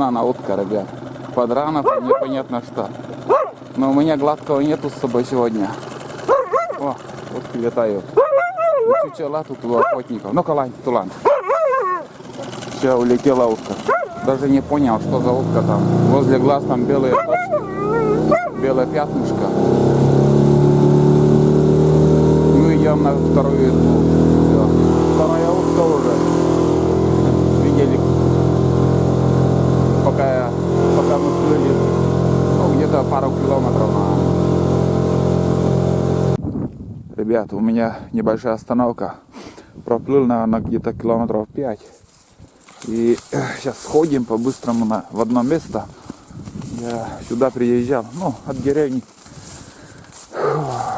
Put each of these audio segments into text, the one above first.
она утка, ребят. Подранов, непонятно что. Но у меня гладкого нету с собой сегодня. О, утки летают. Чучела тут у охотников. Ну-ка, лань, тулан. Все, улетела утка. Даже не понял, что за утка там. Возле глаз там белые точки. Белое пятнышко. Ну, идем на вторую избу. Все. Вторая утка уже. Видели? Пока мы плыли, ну, где-то пару километров на. Ребят, у меня небольшая остановка. Проплыл, наверное, где-то километров 5. И сейчас сходим по-быстрому в одно место. Я сюда приезжал, ну, от деревни.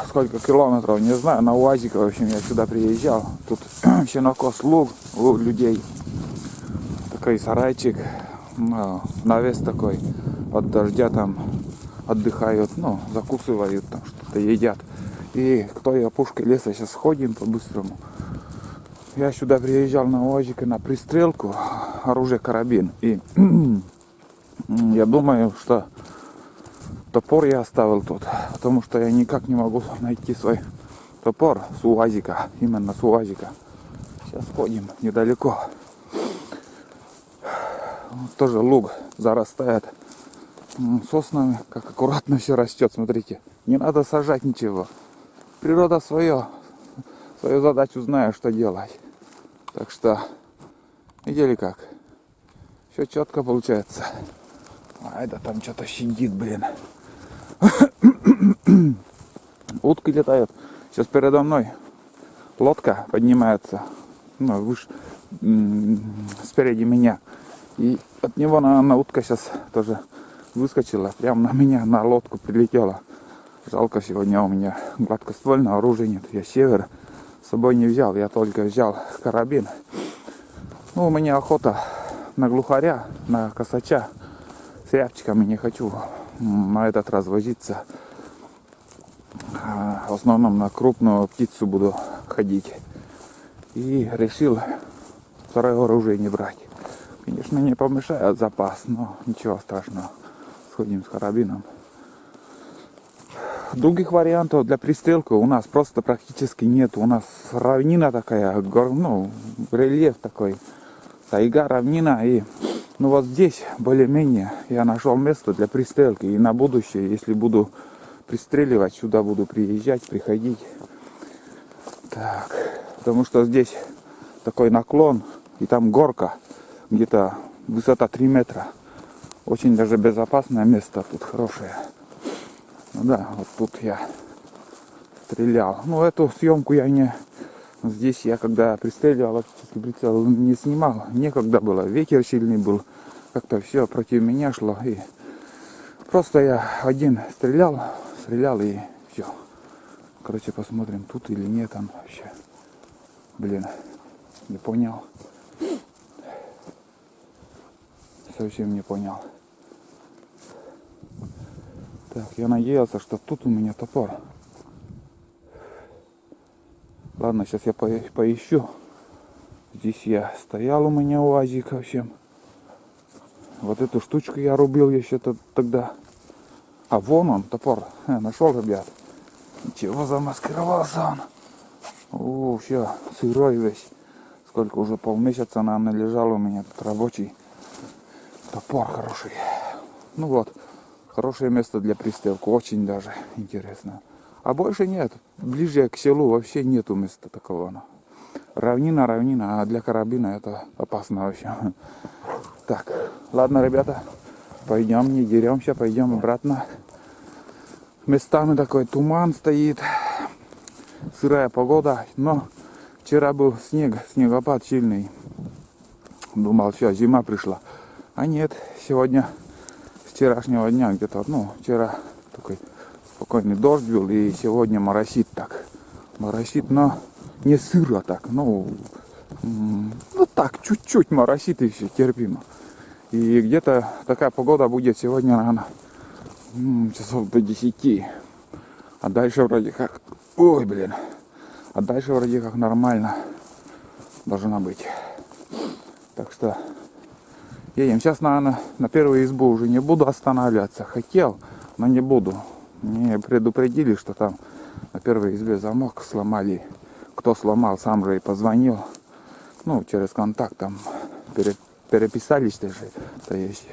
Сколько километров, не знаю, на УАЗике, в общем, я сюда приезжал. Тут сенокос луг у людей. Такой сарайчик, навес такой. От дождя там отдыхают, ну, закусывают, там что-то едят. И к той опушке леса сейчас сходим по-быстрому. Я сюда приезжал на УАЗике на пристрелку, оружие карабин. И я думаю, что топор я оставил тут, потому что я никак не могу найти свой топор с УАЗика, именно с УАЗика. Сейчас ходим недалеко. Тоже луг зарастает соснами, как аккуратно все растет, смотрите. Не надо сажать ничего. Природа свою задачу знает, что делать. Так что, видели как? Все четко получается. А это там что-то щадит, блин. Утки летают. Сейчас передо мной лодка поднимается. Ну, выше, спереди меня. И от него, наверное, утка сейчас тоже выскочила. Прямо на меня, на лодку прилетела. Жалко, сегодня у меня гладкоствольное оружие нет. Я север с собой не взял. Я только взял карабин. Ну, у меня охота на глухаря, на косача. С рябчиками не хочу на этот раз возиться. В основном на крупную птицу буду ходить. И решил второе оружие не брать. Конечно, не помешает запас, но ничего страшного. Сходим с карабином. Других вариантов для пристрелки у нас просто практически нет. У нас равнина такая, ну, рельеф такой. Тайга, равнина. И ну вот здесь более-менее я нашел место для пристрелки. И на будущее, если буду пристреливать, сюда буду приезжать, приходить. Так, потому что здесь такой наклон, и там горка, где-то высота 3 метра. Очень даже безопасное место тут хорошее. Ну да, вот тут я стрелял. Ну, эту съемку я не... Здесь я, когда пристреливал, оптический прицел не снимал. Некогда было, ветер сильный был. Как-то все против меня шло. И просто я один стрелял и все. Короче, посмотрим, тут или нет там вообще. Блин, не понял. Совсем не понял. Так, я надеялся, что тут у меня топор. Ладно, сейчас я поищу. Здесь я стоял, у меня УАЗик, в общем. Вот эту штучку я рубил еще тогда. А вон он, топор. Нашел, ребят. Ничего, замаскировался он. О, все, сырой весь. Сколько уже полмесяца, наверное, лежал у меня тут рабочий. Топор хороший. Ну вот. Хорошее место для пристрелки, очень даже интересно. А больше нет. Ближе к селу вообще нету места такого. Равнина, а для карабина это опасно вообще. Так, ладно, ребята, пойдем, не деремся, пойдем обратно. Местами такой туман стоит, сырая погода, но вчера был снегопад сильный. Думал, все, зима пришла. А нет, сегодня... Вчерашнего дня где-то, ну, вчера такой спокойный дождь был, и сегодня моросит так. Моросит, но не сыро так, ну так, чуть-чуть моросит и все, терпимо. И где-то такая погода будет сегодня, наверное, часов до 10. А дальше вроде как, ой, блин, а дальше вроде как нормально должна быть. Так что Едем. Сейчас, наверное, на первую избу уже не буду останавливаться. Хотел, но не буду. Мне предупредили, что там на первой избе замок сломали. Кто сломал, сам же и позвонил. Ну, через контакт там переписались даже. То есть,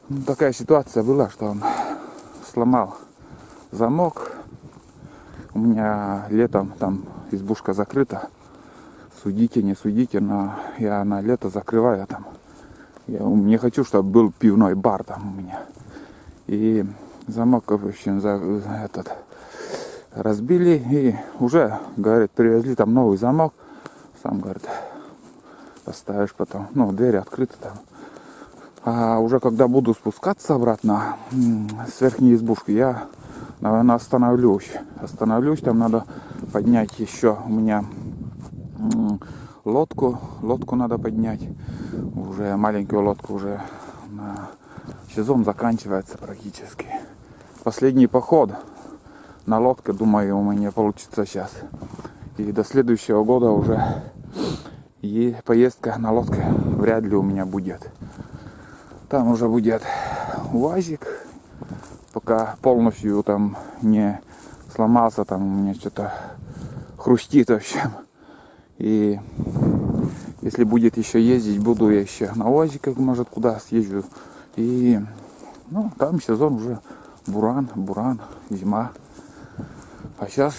ну, такая ситуация была, что он сломал замок. У меня летом там избушка закрыта. Судите, не судите, но я на лето закрываю там. Я не хочу, чтобы был пивной бар там у меня. И замок, в общем, разбили. И уже, говорит, привезли там новый замок. Сам, говорит, поставишь потом. Ну, дверь открыта там. А уже когда буду спускаться обратно с верхней избушки, я, наверное, остановлюсь. Там надо поднять еще у меня лодку надо поднять. Уже маленькую лодку уже сезон заканчивается практически. Последний поход на лодке, думаю, у меня получится сейчас. И до следующего года уже и поездка на лодке вряд ли у меня будет. Там уже будет УАЗик, пока полностью там не сломался, там у меня что-то хрустит, в общем. И если будет еще ездить, буду я еще на УАЗиках, может, куда съезжу. И, ну, там сезон уже буран, зима. А сейчас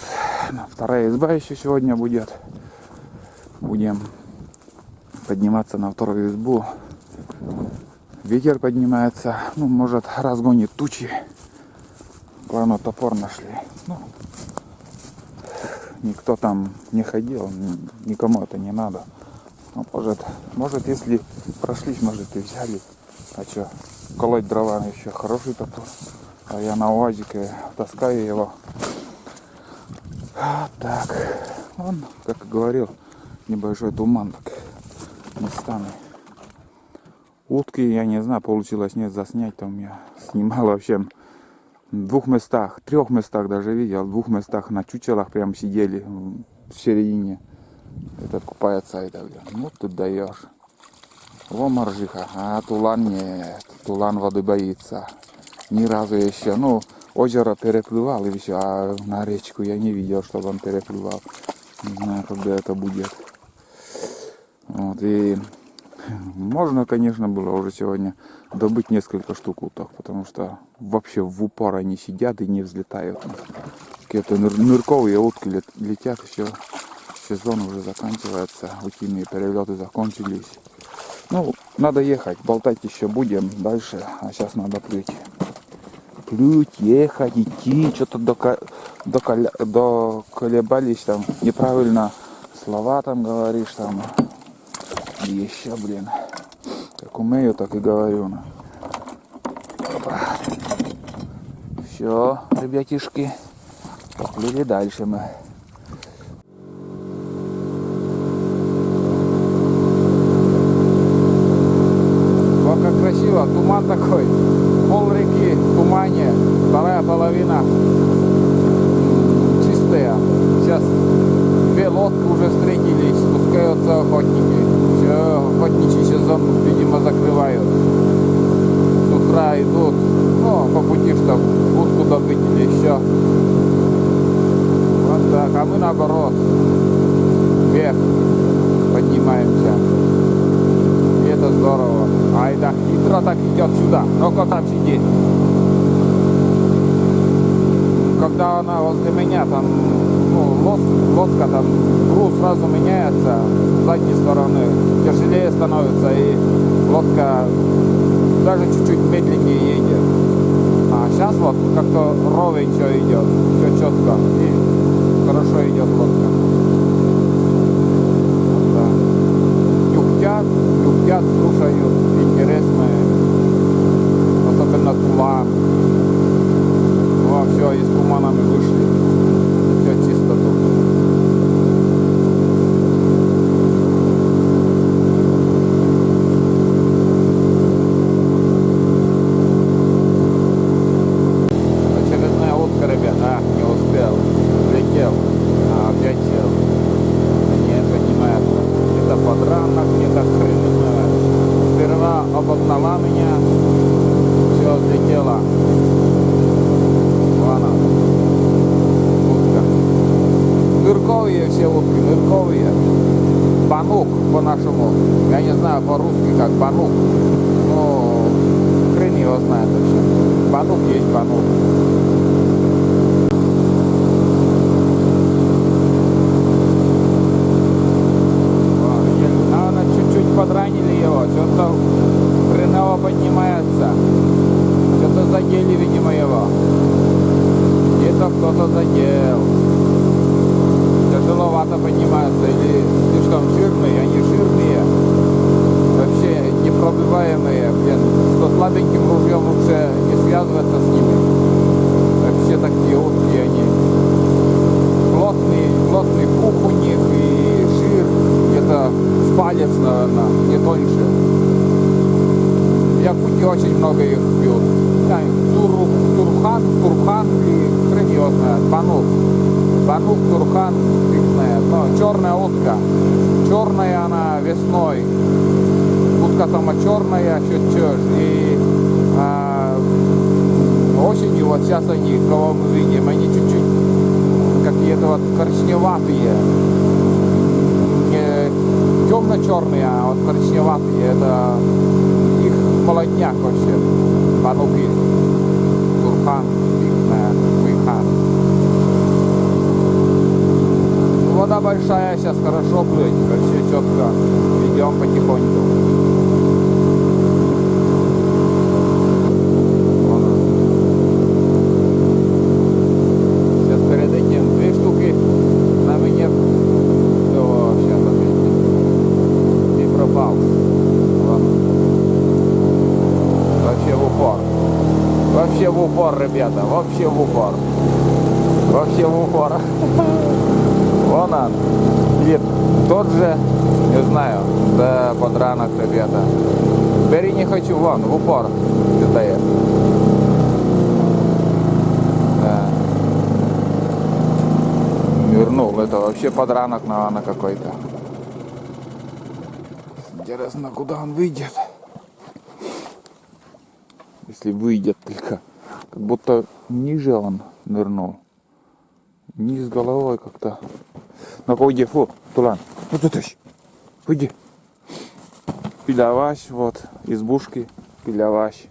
вторая изба еще сегодня будет. Будем подниматься на вторую избу. Ветер поднимается, ну, может, разгонит тучи. Главное, топор нашли. Ну, никто там не ходил, никому это не надо. Ну, может, если прошлись, может, и взяли. А что, колоть дрова еще хороший топор. А я на УАЗике таскаю его. Вот так. Вон, как и говорил, небольшой туман так местами. Утки, я не знаю, получилось нет заснять. Там я снимал вообще в 2 местах, 3 местах даже видел. В 2 местах на чучелах прям сидели в середине. Этот купается, это, ну ты даешь. Во моржиха, а тулан нет. Тулан воды боится. Ни разу еще, ну, озеро переплывал и все, а на речку я не видел, чтобы он переплывал. Не знаю, когда это будет. Вот, и можно, конечно, было уже сегодня добыть несколько штук уток, потому что вообще в упор они сидят и не взлетают. Какие-то нырковые утки летят, еще сезон уже заканчивается, утиные перелеты закончились. Ну, надо ехать, болтать еще будем дальше, а сейчас надо плыть. Плыть, ехать, идти, что-то доколебались там, неправильно слова там говоришь там. И еще, блин, как умею, так и говорю. Все, ребятишки, поплыли дальше мы. Вот как красиво, туман такой, пол реки в тумане, вторая половина чистая. Сейчас 2 лодки уже встретились, спускаются охотники. Все, охотничий сезон, видимо, закрывают. С утра идут, ну, по пути, чтобы утку добыть или еще. Вот так, а мы наоборот, вверх поднимаемся. И это здорово. А это хитро так идет сюда. Ну-ка там сидит. Когда она возле меня, там, ну, лодка, там, груз сразу меняется с задней стороны, тяжелее становится, и лодка даже чуть-чуть медленнее едет. А сейчас вот как-то ровень все идет, все четко, и хорошо идет лодка. Вот так. Юхтят, слушают, интересные, особенно туман. О, все, из тумана мы вышли. Все чисто тут. Очередная утка, ребят. А, не успел. Летел. А опять сел. Не поднимается. Где-то подранок, где-то хрен. Нырковые все утки, нырковые. Банук по-нашему. Я не знаю по-русски как банук. Но хрен его знает вообще. Банук есть банук. Наверное, чуть-чуть подранили его. Что-то хреново поднимается. Что-то задели, видимо, его. Где-то кто-то задел. Тяжеловато поднимаются. Или слишком жирные. Они жирные. Вообще непробиваемые. Блин, со слабеньким ружьем лучше не связываться с ними. Вообще такие утки они. Плотный пух у них и жир. Где-то с палец, наверное, не тоньше. В Якутии очень много их пьют. Турхан и хрен его знает. Банук, турхан, фиг знает. Но черная утка. Черная она весной. Утка сама черная, чуть-чуть. И осенью, вот сейчас они, кого мы видим, они чуть-чуть какие-то вот коричневатые. Не темно-черные, а вот коричневатые. Это их молодняк вообще. Бануки. Турхан, фиг знает, выхан. Вода большая, сейчас хорошо плыть, вообще четко. Идем потихоньку. Сейчас перед этим 2 штуки на меня. О, сейчас опять. И пропал. Вот. Вообще в упор. Вообще в упор, ребята. Вообще в упор. Вообще в упор. Вон он, вид тот же, не знаю, да подранок, ребята. Бери не хочу, вон, в упор летает. Да. Вернул, это вообще подранок, наверное, какой-то. Интересно, куда он выйдет. Если выйдет только. Как будто ниже он нырнул. Низ головой как-то. Ну-ка уйди, фу, Тулан. Ну ты тащ. Уйди. Пиляващ, вот, избушки, пиляващ.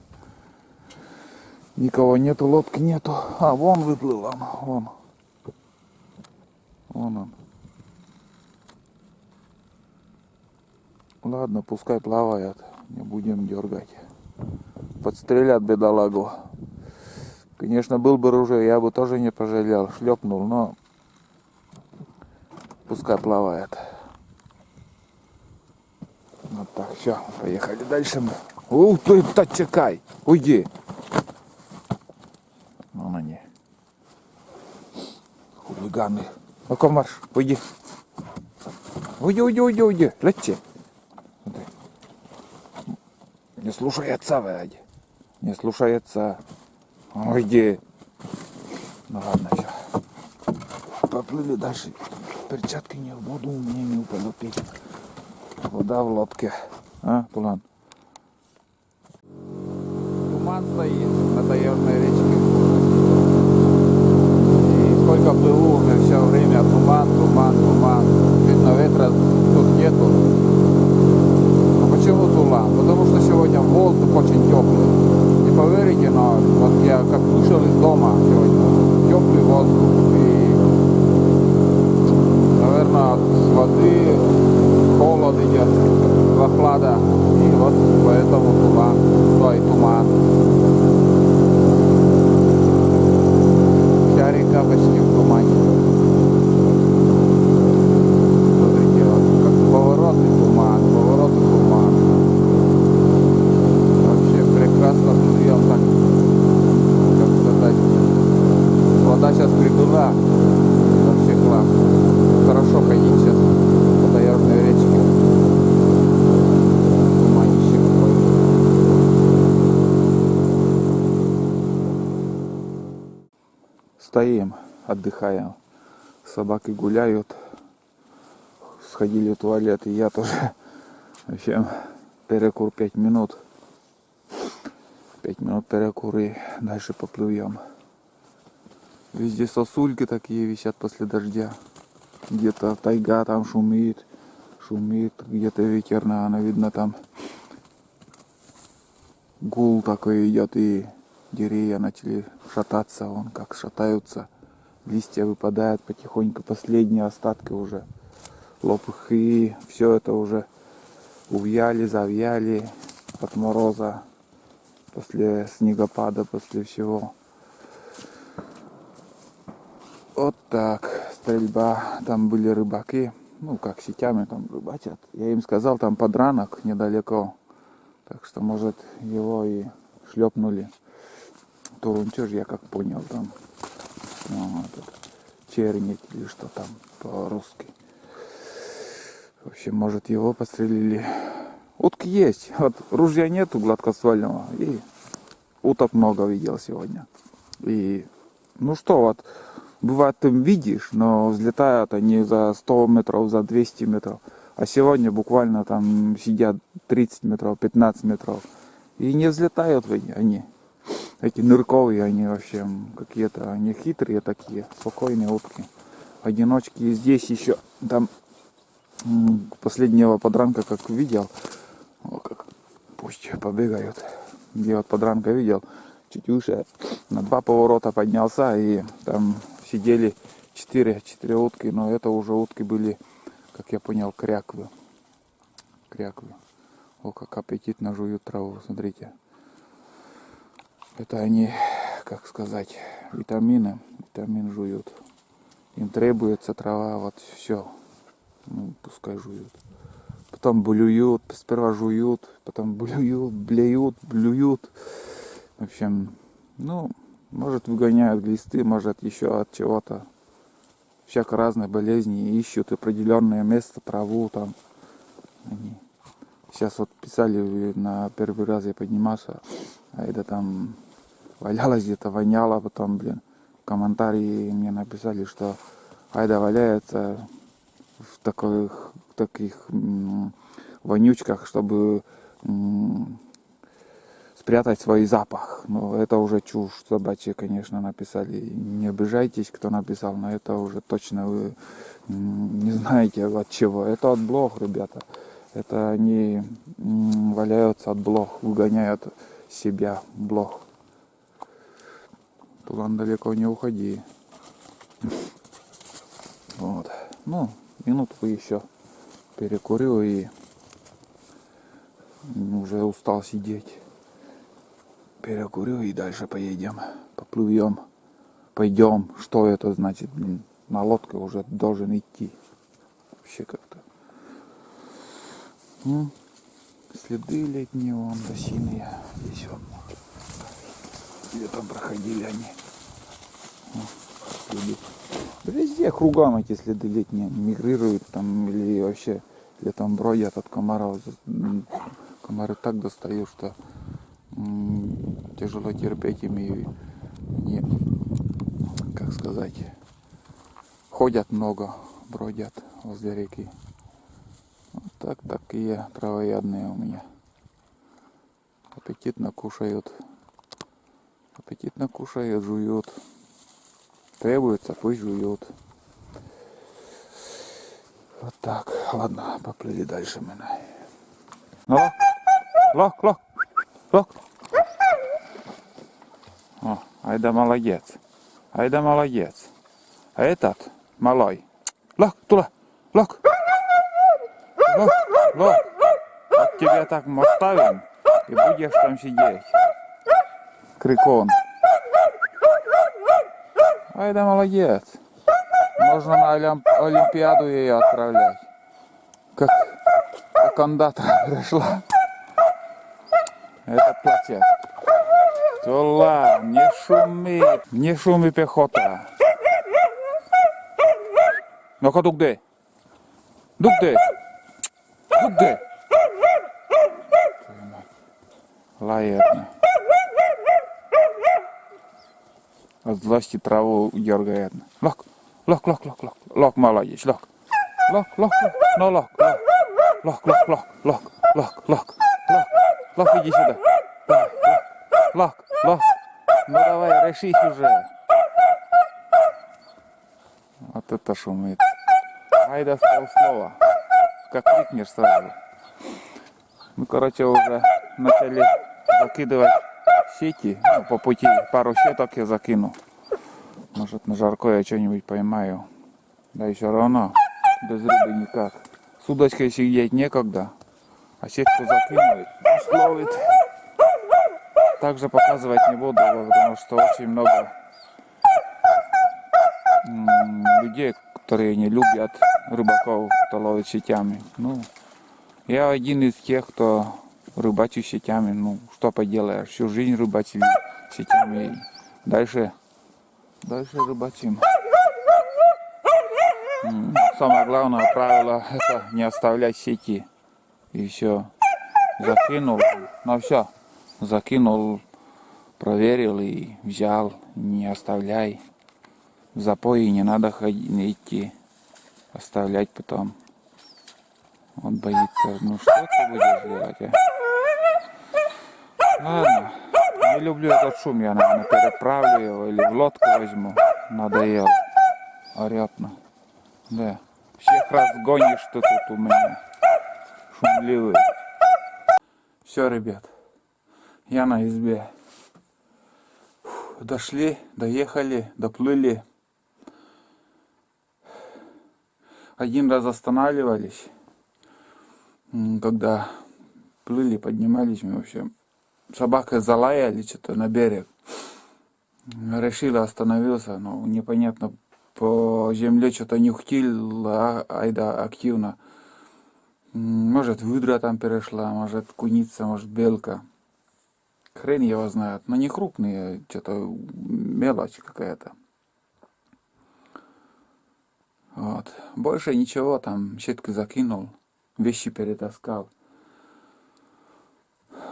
Никого нету, лодки нету. А, вон выплыл он, вон. Вон он. Ладно, пускай плавает. Не будем дергать. Подстрелят бедолагу. Конечно, был бы ружье, я бы тоже не пожалел, шлепнул, но пускай плавает. Вот так, все, поехали дальше мы. Ух ты, чекай, уйди. Вон они. Хулиганы. Ну-ка марш, уйди. Уйди, лети. Не слушай отца, Вадя. Не слушай отца. Уйди. Ну ладно, все. Поплыли дальше. Перчатки не в воду, мне не упадут. Вода в лодке. А, Тулан? Туман стоит на таежной речке. И сколько плыву уже все время туман. Видно, ветра тут нету. А почему туман? Потому что сегодня воздух очень теплый. Не поверите, но вот я как вышел из дома сегодня, теплый воздух и, наверное, от воды холод идет, прохлада, и вот поэтому туман. Вся река почти в тумане. Смотрите, вот как повороты туман. Прекрасно плывем так, как сказать, вода сейчас прибыла, вообще класс, хорошо ходить сейчас по таежной речке, туманище какой. Стоим, отдыхаем, собаки гуляют, сходили в туалет, и я тоже, в общем, перекур 5 минут. 5 минут перекур и дальше поплывем. Везде сосульки такие висят после дождя. Где-то тайга там шумит, где-то ветер, наверное, видно там гул такой идет, и деревья начали шататься, вон как шатаются, листья выпадают потихоньку, последние остатки уже лопухи, все это уже увяли, завяли от мороза, после снегопада, после всего. Вот так, стрельба, там были рыбаки, ну как сетями там рыбачат. Я им сказал, там подранок недалеко, так что может его и шлепнули. Турунчеж, я как понял, там ну, этот, черник или что там по-русски. В общем, может его подстрелили. Утки есть, вот ружья нету гладкоствольного, и уток много видел сегодня. И ну что, вот бывает ты видишь, но взлетают они за 100 метров, за 200 метров. А сегодня буквально там сидят 30 метров, 15 метров. И не взлетают они. Эти нырковые, они вообще какие-то, они хитрые такие, спокойные утки. Одиночки. И здесь еще там последнего подранка, как видел, о, как, пусть побегают. Где вот подранка видел, чуть выше, на 2 поворота поднялся, и там сидели 4 утки, но это уже утки были, как я понял, кряквы. О, как аппетитно жуют траву, смотрите. Это они, как сказать, витамин жуют. Им требуется трава, вот все. Ну, пускай жуют. Потом блюют, сперва жуют, потом блюют. В общем, ну, может выгоняют глисты, может еще от чего-то. Всяко разные болезни, ищут определенное место, траву там. Они. Сейчас вот писали, на первый раз я поднимался, а это там валялось где-то, воняло, потом, в комментарии мне написали, что айда валяется в таких вонючках, чтобы спрятать свой запах. Но это уже чушь собачья, конечно, написали. Не обижайтесь, кто написал, но это уже точно вы не знаете от чего. Это от блох, ребята. Это они валяются от блох, выгоняют себя блох. Туда далеко не уходи. Вот. Ну, минутку еще перекурю и уже устал сидеть. Перекурю и дальше поедем. Поплывем. Пойдем. Что это значит? На лодке уже должен идти. Вообще как-то. Следы летние, вон, осиные. Здесь вон. Где там проходили они. Следы. Да везде кругом эти следы летние мигрируют там или вообще летом бродят от комаров. Комары так достают, что тяжело терпеть им и не, как сказать, ходят много, бродят возле реки. Вот так такие травоядные у меня. Аппетитно кушают, жуют. Требуется, пусть жуют. Вот так. Ладно, поплыли дальше мы. Ну, лок. О, айда молодец. А этот малой. Лок. Вот тебя так оставим и будешь там сидеть. Крикон. Айда молодец. Можно на Олимпиаду ее отправлять. Как кондатора пришла. Это плачет. Тула, не шуми пехота. Ну-ка, дук-де. Лает. От злости траву дергает. Лок, молодец, лок, иди сюда. Лок, ну давай, решись уже. Вот это шумит. Айда с полслова. Как крикнешь сразу. Мы, короче, уже начали закидывать сети. Ну, по пути пару сеток я закину. Может, на жарко я что-нибудь поймаю. Да и все равно без рыбы никак. С удочкой сидеть некогда. А сетку закинуть, ловит. Также показывать не буду, потому что очень много людей, которые не любят рыбаков, кто ловит сетями. Ну, я один из тех, кто рыбачит сетями. Ну, что поделаешь, всю жизнь рыбачили сетями. Дальше рыбачим. Самое главное правило — это не оставлять сети. И все. Закинул. Ну все. Закинул, проверил и взял. Не оставляй. В запое не надо идти. Оставлять потом. Он боится. Ну что ты будешь делать, а? Ладно. Не люблю этот шум. Я, наверное, переправлю его или в лодку возьму. Надоел. Орет. Да. Всех разгонишь, что тут у меня. Шумливый. Все, ребят. Я на избе. Дошли, доехали, доплыли. Один раз останавливались. Когда плыли, поднимались мы вообще. Собака залаяли что-то на берег. Решила остановился, но непонятно. По земле что-то нюхтил, айда активно. Может, выдра там перешла, может, куница, может, белка. Хрен его знает. Но не крупные, что-то мелочь какая-то. Вот. Больше ничего, там сетку закинул, вещи перетаскал.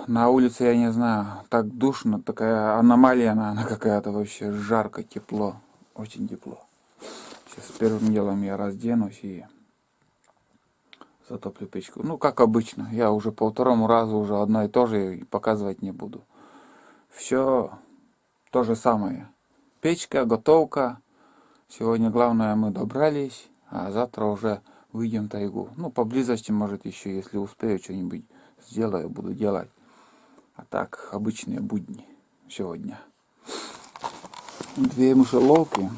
На улице, я не знаю, так душно, такая аномалия, она какая-то вообще, жарко, тепло, очень тепло. Сейчас первым делом я разденусь и затоплю печку. Ну, как обычно, я уже по второму разу уже одно и то же показывать не буду. Все то же самое. Печка, готовка. Сегодня главное мы добрались, а завтра уже выйдем в тайгу. Ну, поблизости, может, еще, если успею, что-нибудь сделаю, буду делать. А так, обычные будни сегодня. 2 мышеловки.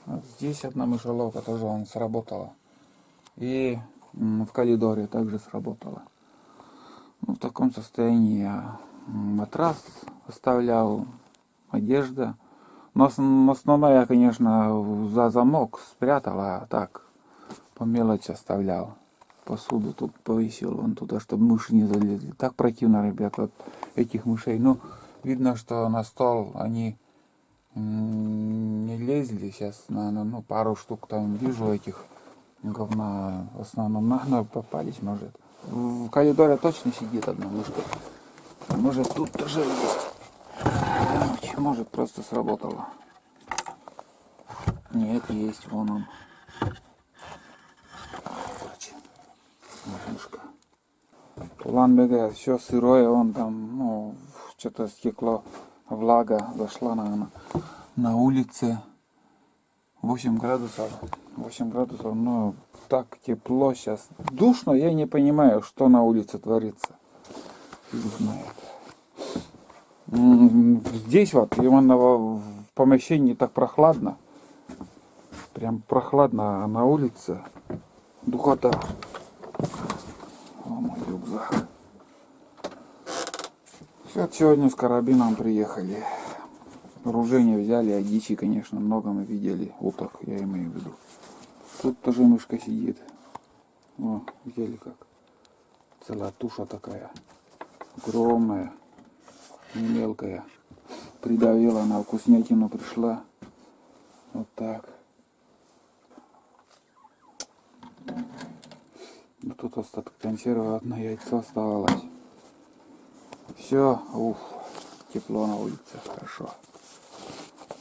Вот здесь одна мышеловка тоже он сработала. И в коридоре также сработала. Ну, в таком состоянии я матрас оставлял, одежда. Но основное я, конечно, за замок спрятал, а так по мелочи оставлял. Посуду тут повесил вон туда, чтобы мыши не залезли. Так противно, ребят, вот этих мышей. Ну, видно, что на стол они не лезли. Сейчас, наверное, ну, пару штук там вижу этих говна. В основном на попались, может. В коридоре точно сидит одна мышка. Может, тут тоже есть. Может, просто сработало. Нет, есть, вон он. Мышка. Улан-Беге все сырое, он там, ну, что-то стекло, влага зашла, наверное. На улице 8 градусов. 8 градусов, но так тепло сейчас. Душно, я не понимаю, что на улице творится. Фиг знает. Здесь вот, именно в помещении так прохладно. Прям прохладно, а на улице духота. О, мой рюкзак. Все, сегодня с карабином приехали. Вооружение взяли, а дичи, конечно, много мы видели. Уток, я имею в виду. Тут тоже мышка сидит. О, видели как? Целая туша такая. Огромная. Не мелкая. Придавила, на вкуснятину пришла. Вот так. Тут остаток консервы, одно яйцо оставалось. Все, уф, тепло на улице, хорошо.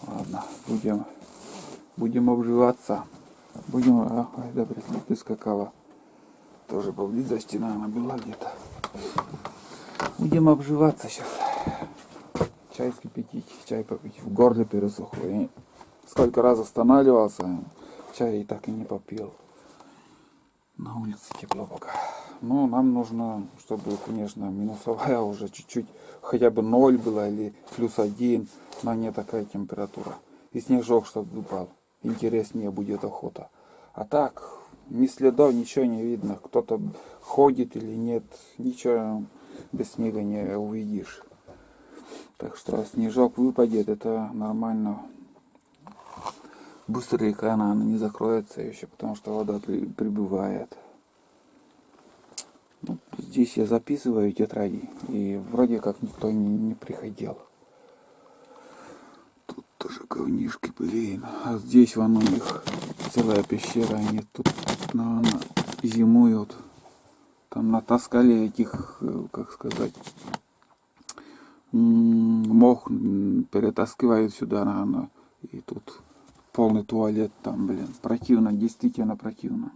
Ладно, будем обживаться. Будем, да, прискакала. Тоже поблизости, наверное, была где-то. Будем обживаться сейчас. Чай вскипятить, чай попить. В горле пересохло. Я сколько раз останавливался, чай и так и не попил. На улице тепло пока. Но нам нужно, чтобы, конечно, минусовая уже чуть-чуть, хотя бы 0 была или +1, но не такая температура. И снежок, чтобы выпал. Интереснее будет охота. А так, ни следов, ничего не видно. Кто-то ходит или нет. Ничего без снега не увидишь. Так что снежок выпадет, это нормально. Быстро река она не закроется еще, потому что вода прибывает. Ну, здесь я записываю тетради, и вроде как никто не приходил. Тут тоже говнишки, блин. А здесь вон у них целая пещера, они тут, наверное, зимуют. Там натаскали этих, как сказать, мох перетаскивают сюда, наверное, и тут полный туалет там, блин. Противно, действительно противно.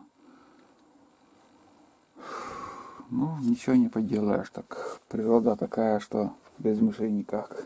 Ну, ничего не поделаешь, так природа такая, что без мышей никак.